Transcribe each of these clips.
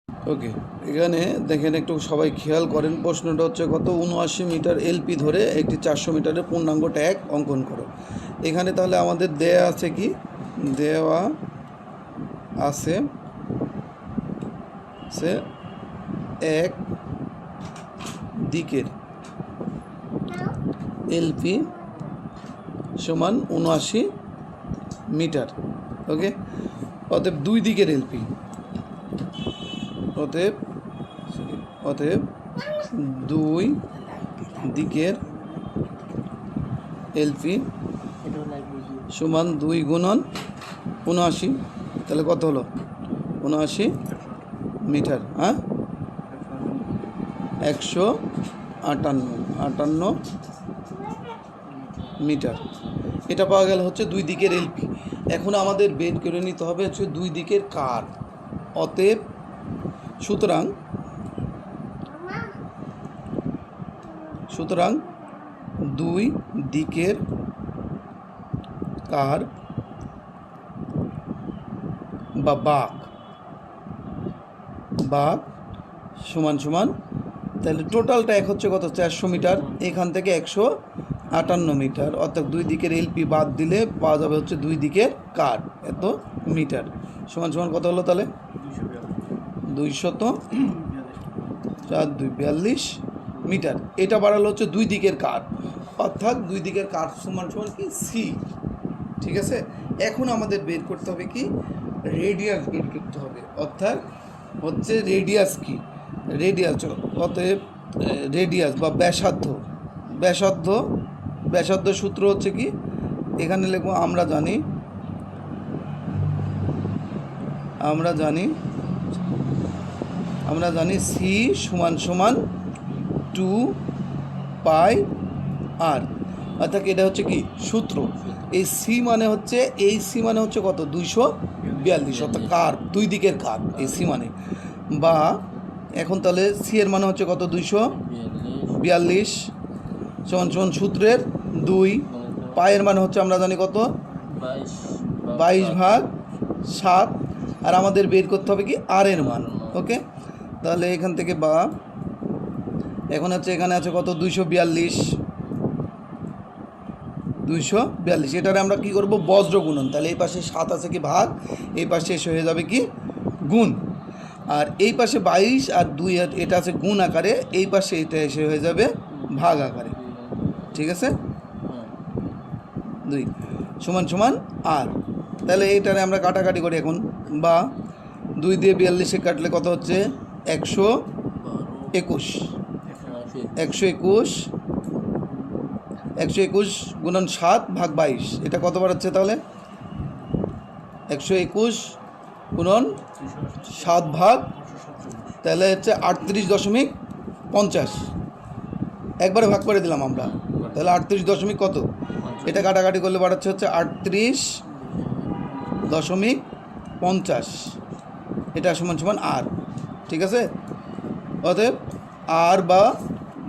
ওকে, এখানে দেখেন একটু সবাই খেয়াল করেন। প্রশ্নটা হচ্ছে কত ৭৯ মিটার এলপি ধরে একটি 400 মিটারের পূর্ণাঙ্গ ট্যাগ অঙ্কন করো। এখানে তাহলে আমাদের দেয়া আছে কি, দেওয়া আছে সে এক দিকের এলপি সমান ৭৯ মিটার। ওকে, অতএব দুই দিকের এলপি, অতএব অতএব দুই দিকের এলপি সমান 2 গুণন ৭৯, তাহলে কত হলো ৭৯ মিটার। হ্যাঁ, 158 মিটার। এটা পাওয়া গেল হচ্ছে দুই দিকের এলপি। এখন আমাদের বের করে নিতে হবে হচ্ছে দুই দিকের কার। অতএব সুতরাং দুই দিকের কার বা বাঁক সমান সমান, তাহলে টোটালটা এক হচ্ছে কত 400 মিটার, এখান থেকে 158 মিটার, অর্থাৎ দুই দিকের এলপি বাদ দিলে পাওয়া যাবে হচ্ছে দুই দিকের কার এত মিটার সমান সমান কত হলো তাহলে 242 মিটার। এটা বাড়ালো হচ্ছে দুই দিকের কার, অর্থাৎ দুই দিকের কার সমান সমান কি সি। ঠিক আছে, এখন আমাদের বের করতে হবে কি রেডিয়াস বের করতে হবে, অর্থাৎ হচ্ছে রেডিয়াস কি, রেডিয়াস অতএব রেডিয়াস বা ব্যাসার্ধ সূত্র হচ্ছে কি, এখানে লিখবো আমরা জানি সি সমান সমান 2 পাই আর, অর্থাৎ এটা হচ্ছে কি সূত্র। এই সি মানে হচ্ছে কত 242, অর্থাৎ কার দুই দিকের কার এই সি মানে, বা এখন তাহলে সি এর মানে হচ্ছে কত 242 সমান সমান সূত্রের 2, পায়ের মানে হচ্ছে আমরা জানি কত 22/7, আর আমাদের বের করতে হবে কি আর এর মান। ওকে, তাহলে এখান থেকে বা এখন হচ্ছে এখানে আছে কত 242, এটারে আমরা কি করব বজ্র গুণন, তাহলে এই পাশে 7 আছে কি ভাগ, এই পাশে এসে হয়ে যাবে কি গুণ, আর এই পাশে 22 আর 2 এটা আছে গুণ আকারে, এই পাশে এটা এসে হয়ে যাবে ভাগ আকারে। ঠিক আছে, 2 সমান সমান আর, তাহলে এইটারে আমরা কাটাকাটি করি এখন, বা 2 দিয়ে 42 কাটলে কত হচ্ছে 121 গুণন 7 ভাগ 22, এটা কতবার হচ্ছে তাহলে 121 গুণন 7 ভাগ, তাহলে হচ্ছে 38.50, একবারে ভাগ করে দিলাম আমরা, তাহলে 38 কত, এটা কাটাকাটি করলে বাড়াচ্ছে হচ্ছে 38.50, এটা সমান সমান আর। ঠিক আছে, অতএব আর বা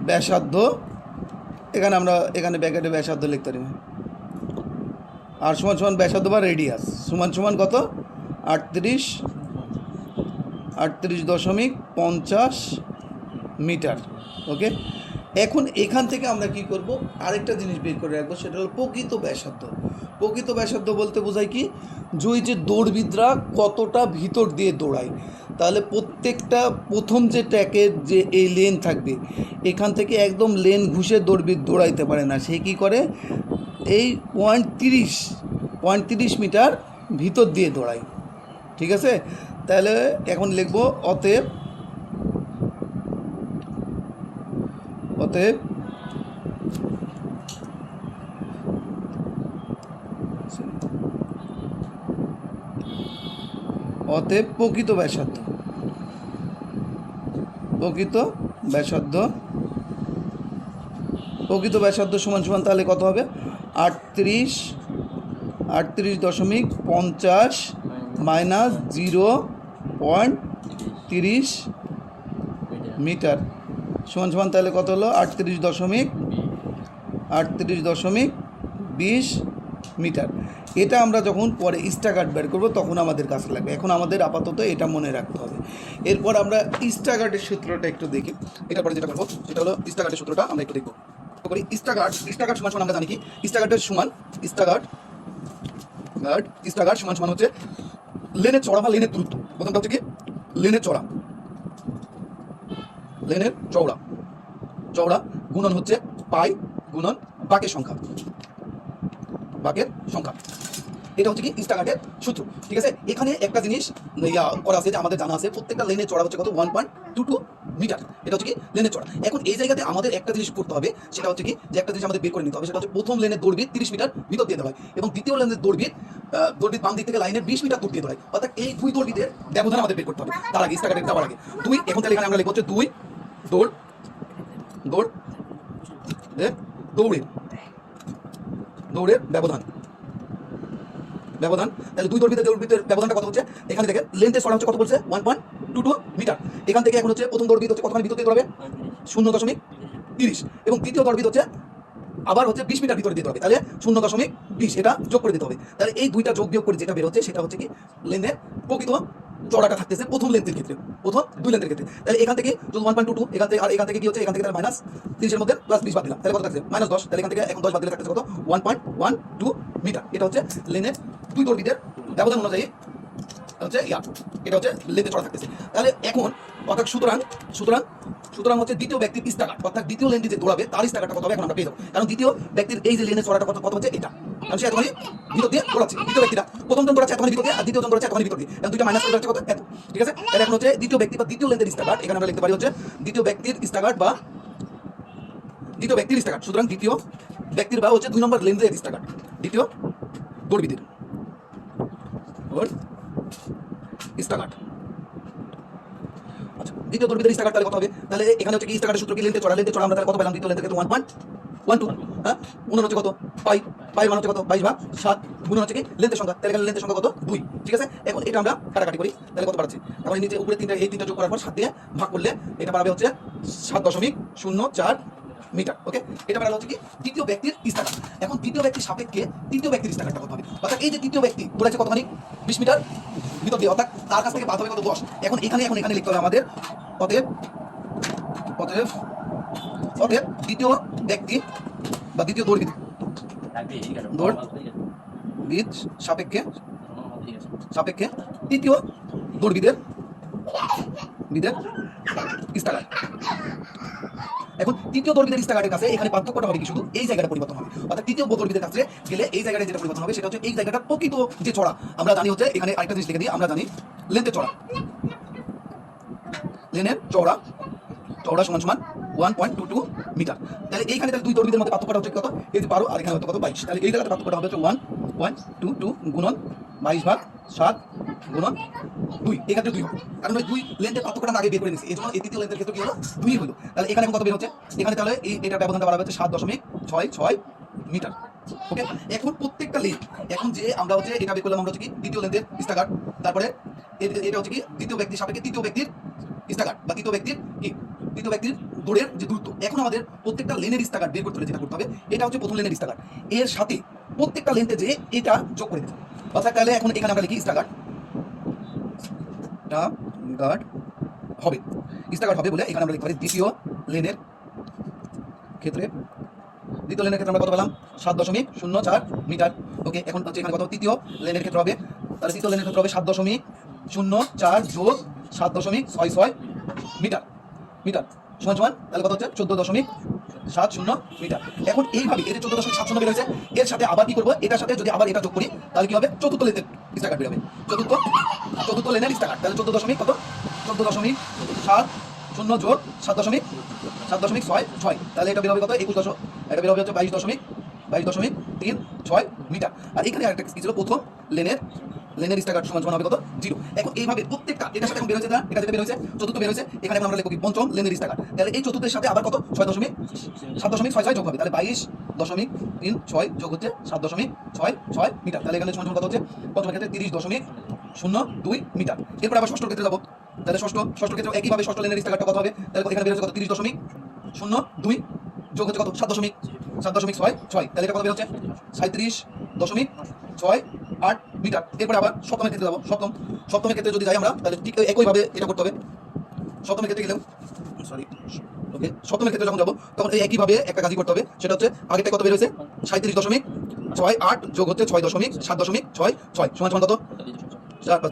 ব্যাসার্ধ, এখানে ব্যাকেটে ব্যাসার্ধ লিখতে পারি, আর সমান সমান ব্যাসার্ধ বা রেডিয়াস সমান সমান কত 38.50 মিটার। ওকে, এখন এখান থেকে আমরা কি করব, আরেকটা জিনিস বের করে রাখবো, সেটা হলো প্রকৃত ব্যাসার্ধ বলতে বোঝায় কি, যে দৌড়বিদরা কতটা ভিতর দিয়ে দৌড়ায়, তাহলে প্রত্যেকটা প্রথম যে ট্র্যাকের যে এই লেন থাকবে, এখান থেকে একদম লেন ঘুষে দৌড়বিদ দৌড়াইতে পারে না, সে কী করে এই 0.30 মিটার ভিতর দিয়ে দৌড়ায়। ঠিক আছে, তাহলে এখন লিখব অতএব প্রকৃত ব্যাসার্ধ সমান সমান, তাহলে কত হবে 38.50 মাইনাস 0.30 মিটার সমান সমান, তাহলে কত হলো 38.20 মিটার। এটা আমরা যখন পরে স্টাগার্ড বের করবো তখন আমাদের কাছে লাগবে, এখন আমাদের আপাতত এটা মনে রাখতে হবে। এরপর আমরা স্টাগার্ডের সূত্রটা একটু দেখি। এটার পরে যেটা করবো সেটা হলো স্টাগার্ডের সূত্রটা আমরা একটু দেখবো। করি স্টাগার্ড সমান সমান আমরা জানি কি স্টাগার্ডের সমান স্টাগার্ড সমান হচ্ছে লেনের চড়া বা লেনের দূরত্ব। প্রথমটা হচ্ছে কি লেনের চওড়া গুণন হচ্ছে পাই গুণন বাঁকের সংখ্যা। এটা হচ্ছে কি স্টাগার্ডের সূত্র, ঠিক আছে। এখানে একটা জিনিস করা আছে যে আমাদের জানা আছে প্রত্যেকটা লেনের চড়া হচ্ছে কত 1.22 মিটার। এটা হচ্ছে কি লেনের চড়া। এখন এই জায়গাতে আমাদের একটা জিনিস করতে হবে, সেটা হচ্ছে কি যে একটা জিনিস আমাদের বের করে নিতে হবে, সেটা হচ্ছে প্রথম লেনের দৈর্ঘ্য 30 মিটার ভিতর দিয়ে দেওয়া হয় এবং দ্বিতীয় লেনের দৈর্ঘ্য বাম দিক থেকে লাইনের 20 মিটার দূর দিয়ে দেওয়া হয়। অর্থাৎ এই দুই দৈর্ঘ্যের ব্যবধান আমাদের বের করতে হবে। তার আগে স্টাগার্ডে যাওয়ার আগে এখন তাহলে এখানে আমরা লিখব হচ্ছে দৌড়ের ব্যবধান। তাহলে দুই দৈর্ঘ্যের ব্যবধানটা কত হচ্ছে, এখানে দেখেন লেন্থের চড়া হচ্ছে কত বলছে 1.22 মিটার। এখান থেকে এখন হচ্ছে প্রথম দৈর্ঘ্য হচ্ছে কতখানি ভিতর দিয়ে দৌড়াবে 0.30 এবং দ্বিতীয় দৈর্ঘ্য হচ্ছে আবার হচ্ছে 20 মিটার ভিতরে দিতে হবে, তাহলে 0.20 এটা যোগ করে দিতে হবে। তাহলে এই দুইটা যোগ বিয়োগ করে যেটা বের হচ্ছে সেটা হচ্ছে কি লেন্থের প্রকৃত চড়াটা থাকতেছে প্রথম লেন্থের ক্ষেত্রে, প্রথম দুই লেন্থের ক্ষেত্রে। তাহলে এখান থেকে যদি 1.22 এখান থেকে কি হচ্ছে, এখান থেকে তাহলে মাইনাস 30 মধ্যে প্লাস 20 বাদ দিলাম, তাহলে কত থাকছে -10। তাহলে এখান থেকে এখন 10 বাদ দিলে থাকছে কত 1.12 মিটার। এটা হচ্ছে লেনের দুই দৈর্ঘ্যের ব্যবধান অনুযায়ী হচ্ছে এটা হচ্ছে লেন্থের চড়া থাকতেছে। তাহলে এখন অর্থাৎ সুতরাং হচ্ছে দ্বিতীয় ব্যক্তির স্টাগার্ড অর্থাৎ দ্বিতীয় লেনটি যে দৌড়াবে তার স্টাগার্ডটা কত হবে এখন আমরা পেয়ে যাবো, কারণ দ্বিতীয় ব্যক্তির এই যে লেনের চড়াটা কত হচ্ছে এটা, কারণ সে এতখানি ভিতর দিয়ে দৌড়াচ্ছে। দ্বিতীয় ব্যক্তিটা প্রথম জন দৌড়াচ্ছে এতখানি ভিতর দিয়ে আর দ্বিতীয় জন দৌড়াচ্ছে এতখানি ভিতর দিয়ে, দুইটা মাইনাস করে যাচ্ছে কত এত, ঠিক আছে। তাহলে এখন হচ্ছে দ্বিতীয় ব্যক্তি বা দ্বিতীয় লেন্থের স্টাগার্ড এখানে আমরা লিখতে পারি হচ্ছে দ্বিতীয় ব্যক্তির স্টাগার্ড। সুতরাং দ্বিতীয় ব্যক্তির বা হচ্ছে 2 নম্বর লেন্থের স্টাগার্ড, দ্বিতীয় দৌড়বিদের স্টাগার্ড। আচ্ছা, দ্বিতীয় দৈর্ঘ্যের স্টাগার্ড তাহলে কত হবে, তাহলে এখানে হচ্ছে কি স্টাগার্ডের সূত্র কি লেন্থের চড়া আমরা তাহলে কত পেলাম দ্বিতীয় লেন্থের ক্ষেত্রে 1.12। হ্যাঁ, গুণন হচ্ছে কত পাই মান হচ্ছে কত 22/7 গুণন হচ্ছে কি লেন্থের সংখ্যা, তাহলে এখানে লেন্থের সংখ্যা কত 2, ঠিক আছে। এখন এটা আমরা কাটাকাটি করি, তাহলে কত পাচ্ছি আমরা নিচে উপরে এই তিনটা যোগ করার পর 7 দিয়ে ভাগ করলে এটা পাবে হচ্ছে 7.04 মিটার। ওকে, এটা পারা হচ্ছে কি তৃতীয় ব্যক্তির স্টাগার্ড। এখন তৃতীয় ব্যক্তির সাপেক্ষে তৃতীয় ব্যক্তির স্টাগার্ডটা কত হবে, অর্থাৎ এই যে তৃতীয় ব্যক্তি দৌড়াচ্ছে কতখানি 20 মিটার ভিতর দিয়ে, অর্থাৎ তার কাছ থেকে বাদ হবে কত 10। এখন এখানে লিখতে হবে আমাদের অতএব দ্বিতীয় ব্যক্তি বা দ্বিতীয় দৌড়বিদ সাপেক্ষে তৃতীয় দৌড়বিদের স্টাগার্ড। এখন তৃতীয় দৌড়বিদের স্টাগার্ডের কাছে এখানে পার্থক্যটা হবে কি শুধু এই জায়গাটা পরিবর্তন হবে, অর্থাৎ তৃতীয় দৌড়বিদের কাছে গেলে এই জায়গাটা যেটা পরিবর্তন হবে সেটা হচ্ছে এই জায়গাটা প্রকৃত যে চড়া আমরা জানি হচ্ছে এখানে আরেকটা জিনিস লিখে দিই, আমরা জানি লেন্থের চড়া সমান 1.22 মিটার। তাহলে এইখানে দুই দৌড়বিদের মধ্যে পার্থক্যটা হচ্ছে কত, এই যে 12 আর এখানে হচ্ছে কত 22, তাহলে এই জায়গাতে পার্থক্যটা হবে হচ্ছে 1.22 গুণন 22/7 গুণন 2, এখানে 2 হবে, কারণ ওই দুই লেন্থের পার্থক্যটা আগে বের করে নিয়েছি, এই জন্য এই তৃতীয় লেন্থের ক্ষেত্রে কি হলো 2 হলো। তাহলে এখানে কত বের হচ্ছে, এখানে তাহলে এটা ব্যবধানটা বাড়াবে হচ্ছে 7.66 মিটার। ওকে, এখন প্রত্যেকটা লেন্থ এখন যে আমরা হচ্ছে এটা বের করলাম আমরা হচ্ছে কি দ্বিতীয় লেন্থের স্টাগার্ড, তারপরে এটা হচ্ছে কি দ্বিতীয় ব্যক্তির সাপেক্ষে তৃতীয় ব্যক্তির স্টাগার্ড বা তৃতীয় ব্যক্তির দৌড়ের যে দূরত্ব। এখন আমাদের প্রত্যেকটা লেনের স্টাগার্ড বের করতে হলে যেটা করতে হবে, এটা হচ্ছে প্রথম লেনের স্টাগার্ড, এর সাথে প্রত্যেকটা লেন্থে যে এটা যোগ করে দিতে হবে। অর্থাৎ তাহলে এখন এখানে আমরা লিখি স্টাগার্ড হবে বলে এখানে আমরা লিখতে পারি দ্বিতীয় লেনের ক্ষেত্রে আমরা কত পেলাম 7.04 মিটার। ওকে, এখন হচ্ছে এখানে কত তৃতীয় লেনের ক্ষেত্রে হবে, তাহলে তৃতীয় লেনের ক্ষেত্রে হবে 7.04 যোগ 7.66 মিটার সমান তাহলে কত হচ্ছে 14.70 মিটার। এখন এইভাবে এই যে 14.70 বের হয়েছে এর সাথে আবার কি করবো, এটার সাথে যদি আবার এটা যোগ করি তাহলে কি হবে চতুর্থ লেনের স্টাগার্ড বের হবে, চতুর্থ লেনের স্টাগার্ড। তাহলে 14.70 যোগ 7.66, তাহলে এটা বের হবে কত 21, এটা বের হবে হচ্ছে 22.36 মিটার। আর এখানে আরেকটা কি ছিল প্রথম লেনের স্টাগার্ড সমান হবে কত 0। এখন এইভাবে প্রত্যেকটা এটার সাথে এখন বের হয়েছে না, এটা যেটা বের হয়েছে চতুর্থ বের হয়েছে, এখানে আমরা লিখব কি পঞ্চম লেনের স্টাগার্ড। তাহলে এই চতুর্থের সাথে আবার কত 7.66 যোগ হবে, তাহলে 22.36 যোগ হচ্ছে 7.66 মিটার। তাহলে এখানে সমান কত হচ্ছে প্রথম ক্ষেত্রে 30.02 মিটার। এরপর আবার ষষ্ঠ ক্ষেত্রে যাবো, তাহলে ষষ্ঠ ক্ষেত্রে একইভাবে ষষ্ঠ লেনের স্টাগার্ডটা কত হবে, তাহলে এখানে বের হচ্ছে কত 30.02 যোগ হচ্ছে কত 7.66, তাহলে এটা কত বের হচ্ছে 7.68 মিটার। এরপরে আবার সপ্তমের ক্ষেত্রে যাবো। সপ্তমের ক্ষেত্রে যদি যাই আমরা তাহলে ঠিক একইভাবে এটা করতে হবে। সপ্তমের ক্ষেত্রে গেলেও ওকে, সপ্তমের ক্ষেত্রে যখন যাবো তখন এই একইভাবে একটা কাজই করতে হবে। সেটা হচ্ছে আগেরটা কত বের হয়েছে 37.68 যোগ হচ্ছে 6.7.66 সমান সমান কত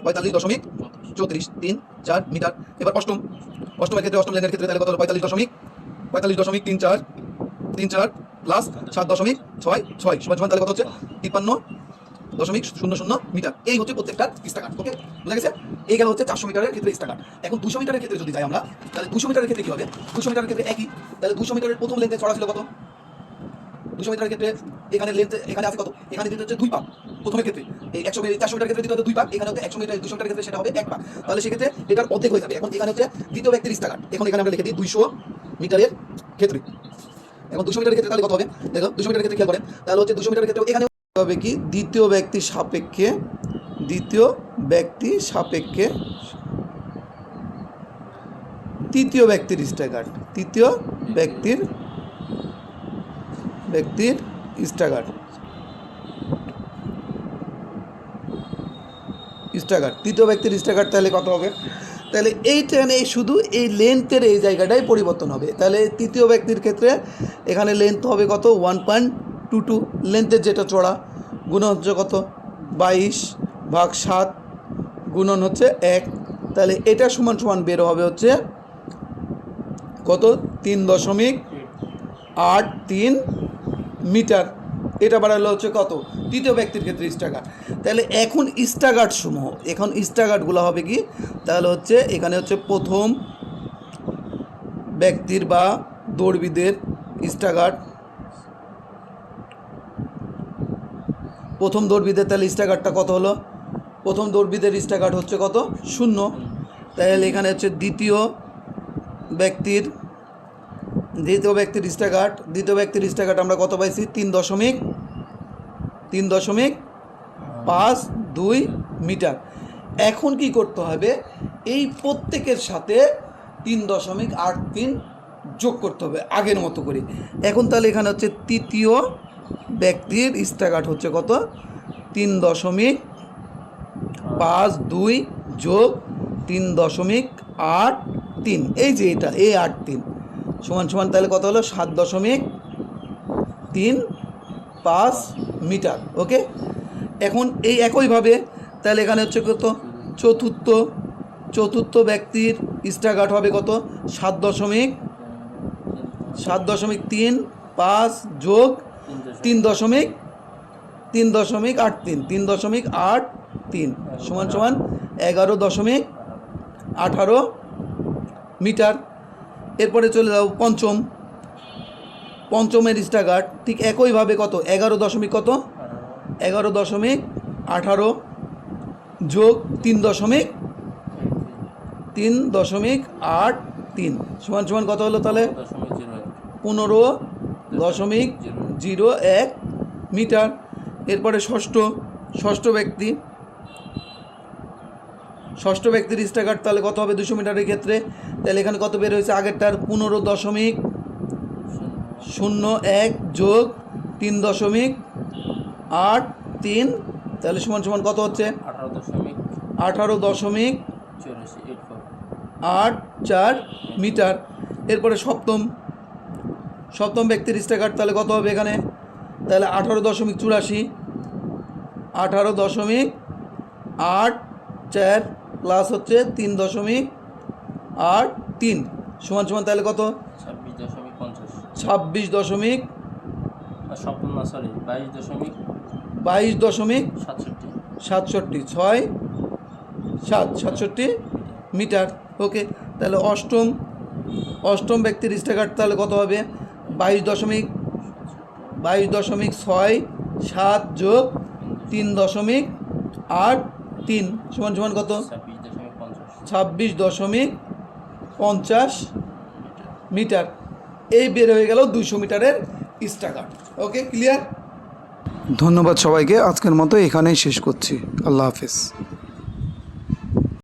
45.34 3 4 মিটার। এবার অষ্টমের ক্ষেত্রে অষ্টম লেনের ক্ষেত্রে তাহলে কত হলো 45.34 প্লাস 7.66 সমান সমান তাহলে কত হচ্ছে 53.00 মিটার। এই হচ্ছে প্রত্যেকটার স্টাকার। ওকে, বুঝা গেছে? এই গেল হচ্ছে 400 মিটারের ক্ষেত্রে স্টাকার। এখন 200 মিটারের ক্ষেত্রে যদি যাই আমরা তাহলে 200 মিটারের ক্ষেত্রে কি হবে? 200 মিটারের ক্ষেত্রে একই। তাহলে 200 মিটারের প্রথম লেন্থে চড়া ছিল কত? 200 মিটারের ক্ষেত্রে এখানে লেন্থ এখানে আছে কত? এখানে দিতে হচ্ছে 2 পাক প্রথমের ক্ষেত্রে। এই 400 মিটারের ক্ষেত্রে দিতে হচ্ছে 2 পাক, এখানে হচ্ছে 100 মিটার 200 মিটারের ক্ষেত্রে সেটা হবে 1 পাক। তাহলে সেক্ষেত্রে এটার অর্ধেক হয়ে যাবে। এখন এখানে হচ্ছে দ্বিতীয় ব্যক্তির স্টাকার। এখন এখানে আমরা লিখে দিই 200 মিটারের ক্ষেত্রে। এখন 200 মিটারের ক্ষেত্রে তাহলে কত হবে? দেখো 200 মিটারের ক্ষেত্রে খেয়াল করেন, তাহলে হচ্ছে 200 মিটারের ক্ষেত্রে এখানে হবে কি দ্বিতীয় ব্যক্তির সাপেক্ষে তৃতীয় ব্যক্তির স্টাকার। তৃতীয় ব্যক্তির স্টাকার তৃতীয় ব্যক্তির স্টাকার তাহলে কত হবে? তাহলে এইটা নেই, শুধু এই লেন্থের এই জায়গাটাই পরিবর্তন হবে। তাহলে তৃতীয় ব্যক্তির ক্ষেত্রে এখানে লেন্থ হবে কত 1.22 লেন্থের যেটা চড়া গুণন হচ্ছে কত 22/7 গুণন হচ্ছে 1। তাহলে এটা সমান সমান বের হবে হচ্ছে কত 3.83 মিটার। এটা বাড়ালো হচ্ছে কত তৃতীয় ব্যক্তির ক্ষেত্রে স্টাকার। তাহলে এখন স্টাকারগুলো হবে কি? তাহলে হচ্ছে এখানে হচ্ছে প্রথম ব্যক্তির বা দৌড়বিদের স্টাকার। প্রথম দৌড়বিদের তাহলে স্টাকারটা কত হলো? প্রথম দৌড়বিদের স্টাকার হচ্ছে কত 0। তাহলে এখানে হচ্ছে দ্বিতীয় ব্যক্তির স্টাকার আমরা কত পাইছি 3.52 মিটার। এখন কি করতে হবে? এই প্রত্যেকের সাথে 3.83 যোগ করতে হবে আগের মতো করে। এখন তাহলে এখানে হচ্ছে তৃতীয় ব্যক্তির স্টাকার হচ্ছে কত 3.52 যোগ 3.83, এই যে এটা এই 83 সমান সমান তাহলে কত হলো 7.35 মিটার। ওকে, এখন এই একইভাবে তাহলে এখানে হচ্ছে কত চতুর্থ ব্যক্তির স্টাকার হবে কত 7.35 যোগ 3.83 সমান সমান 11.18 মিটার। এরপরে চলে যাও পঞ্চমের স্টাকার ঠিক একইভাবে কত 11.18 যোগ 3.83 সমান সমান কত হলো তাহলে 15.01 মিটার। এরপরে ষষ্ঠ ব্যক্তির স্টাকার তাহলে কত হবে 200 মিটারের ক্ষেত্রে? তাহলে এখানে কত বের হয়েছে আগেরটার 15.01 যোগ 3.83 তাহলে সমান সমান কত হচ্ছে 18.84 মিটার। এরপরে সপ্তম ব্যক্তির স্টাকার তাহলে কত হবে এখানে? তাহলে 18.84 প্লাস হচ্ছে 3.83 সমান সমান তাহলে কত 22.67 মিটার। ওকে, তাহলে অষ্টম ব্যক্তির স্টাকার তাহলে কত হবে 22.67 যোগ 3.83 সমান সমান কত 26.50 মিটার। এই বের হয়ে গেল 200 মিটারের স্টাকার। ওকে, ক্লিয়ার? ধন্যবাদ সবাইকে। আজকের মতো এখানেই শেষ করছি। আল্লাহ হাফেজ।